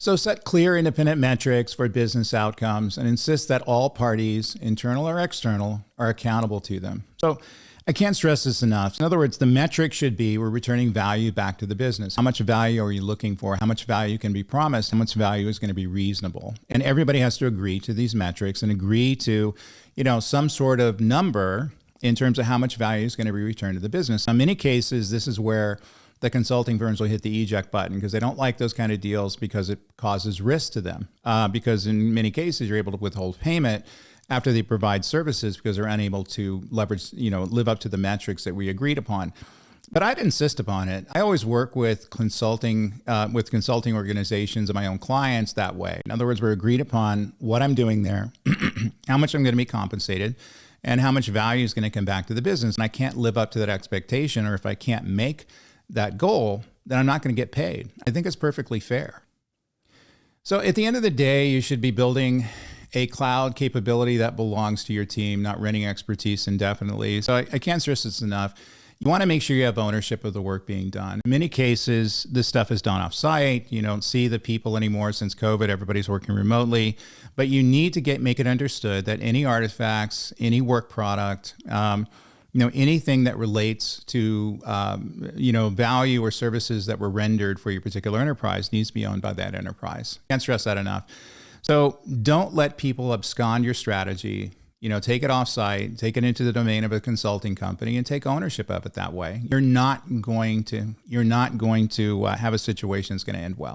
So set clear independent metrics for business outcomes and insist that all parties, internal or external, are accountable to them. So I can't stress this enough. In other words, the metric should be we're returning value back to the business. How much value are you looking for? How much value can be promised? How much value is going to be reasonable? And everybody has to agree to these metrics and agree to, some sort of number in terms of how much value is going to be returned to the business. In many cases, this is where the consulting firms will hit the eject button because they don't like those kind of deals because it causes risk to them. Because in many cases, you're able to withhold payment after they provide services because they're unable to leverage, live up to the metrics that we agreed upon. But I'd insist upon it. I always work with consulting organizations and my own clients that way. In other words, we're agreed upon what I'm doing there, how much I'm going to be compensated, and how much value is going to come back to the business. And I can't live up to that expectation, or if I can't make that goal, then I'm not going to get paid. I think it's perfectly fair. So at the end of the day, you should be building a cloud capability that belongs to your team, not renting expertise indefinitely. So I can't stress this enough. You want to make sure you have ownership of the work being done. In many cases, this stuff is done off-site. You don't see the people anymore since COVID. Everybody's working remotely. But you need to make it understood that any artifacts, any work product, anything that relates to, value or services that were rendered for your particular enterprise needs to be owned by that enterprise. Can't stress that enough. So don't let people abscond your strategy. Take it offsite, take it into the domain of a consulting company, and take ownership of it that way. You're not going to have a situation that's going to end well.